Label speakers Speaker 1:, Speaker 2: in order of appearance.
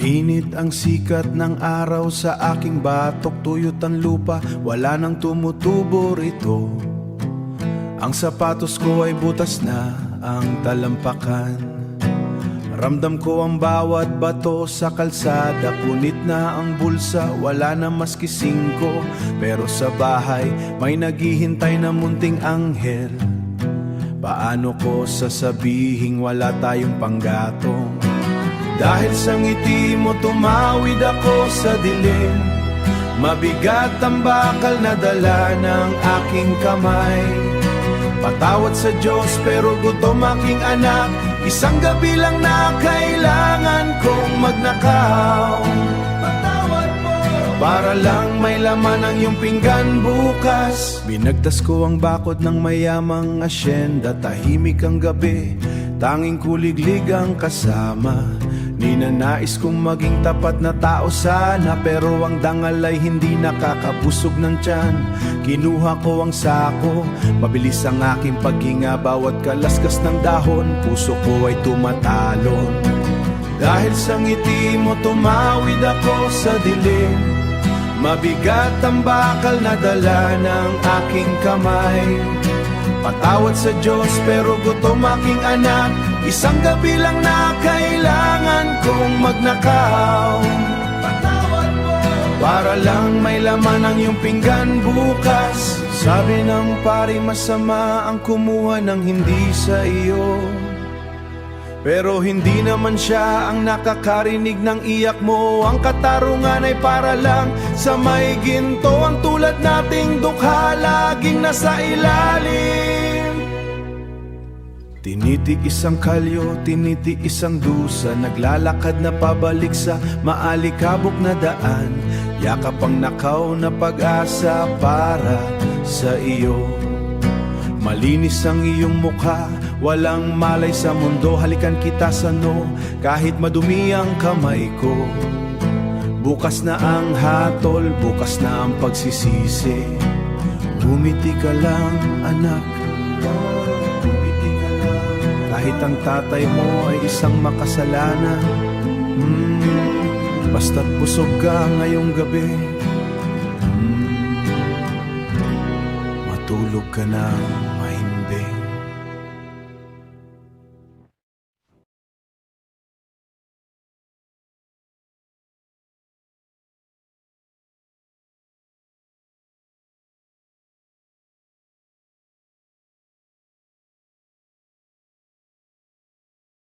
Speaker 1: Mainit ang sikat ng araw sa aking batok, tuyot ang lupa, wala nang tumutubo rito. Ang sapatos ko ay butas na ang talampakan. Ramdam ko ang bawat bato sa kalsada, punit na ang bulsa, wala na maski 5. Pero sa bahay may naghihintay na munting anghel. Paano ko sasabihing wala tayong panggatong? Dahil sa ngiti mo tumawid ako sa dilim. Mabigat ang bakal na dala ng aking kamay. Patawad sa Diyos pero gutom aking anak. Isang gabi lang na kailangan kong magnakaw. Patawad mo para lang may laman ang iyong pinggan bukas. Binagtas ko ang bakod ng mayamang asyenda. Tahimik ang gabi, tanging kuliglig ang kasama. Ninanais kong maging tapat na tao sana, pero ang dangal ay hindi nakakabusog ng tiyan. Kinuha ko ang sako, mabilis ang aking paghinga. Bawat kalaskas ng dahon, puso ko ay tumatalon. Dahil sa ngiti mo tumawid ako sa dilim. Mabigat ang bakal na dala ng aking kamay. Patawad sa Diyos pero gutom aking anak. Isang gabi lang na kailangan kong magnakaw. Patawad mo para lang may laman ang iyong pinggan bukas. Sabi ng pari masama ang kumuha ng hindi sa iyo, pero hindi naman siya ang nakakarinig ng iyak mo. Ang katarungan ay para lang sa may ginto. Ang tulad nating dukha laging nasa ilalim. Tinitiis ang kalyo, tinitiis ang dusa. Naglalakad na pabalik sa maalikabok na daan. Yakap ang nakaw na pag-asa para sa iyo. Malinis ang iyong mukha, walang malay sa mundo. Halikan kita sa no, kahit madumi ang kamay ko. Bukas na ang hatol, bukas na ang pagsisisi. Bumiti ka lang anak, bumiti ka lang. Kahit ang tatay mo ay isang makasalanan, basta't busog ka ngayong gabi, matulog ka na.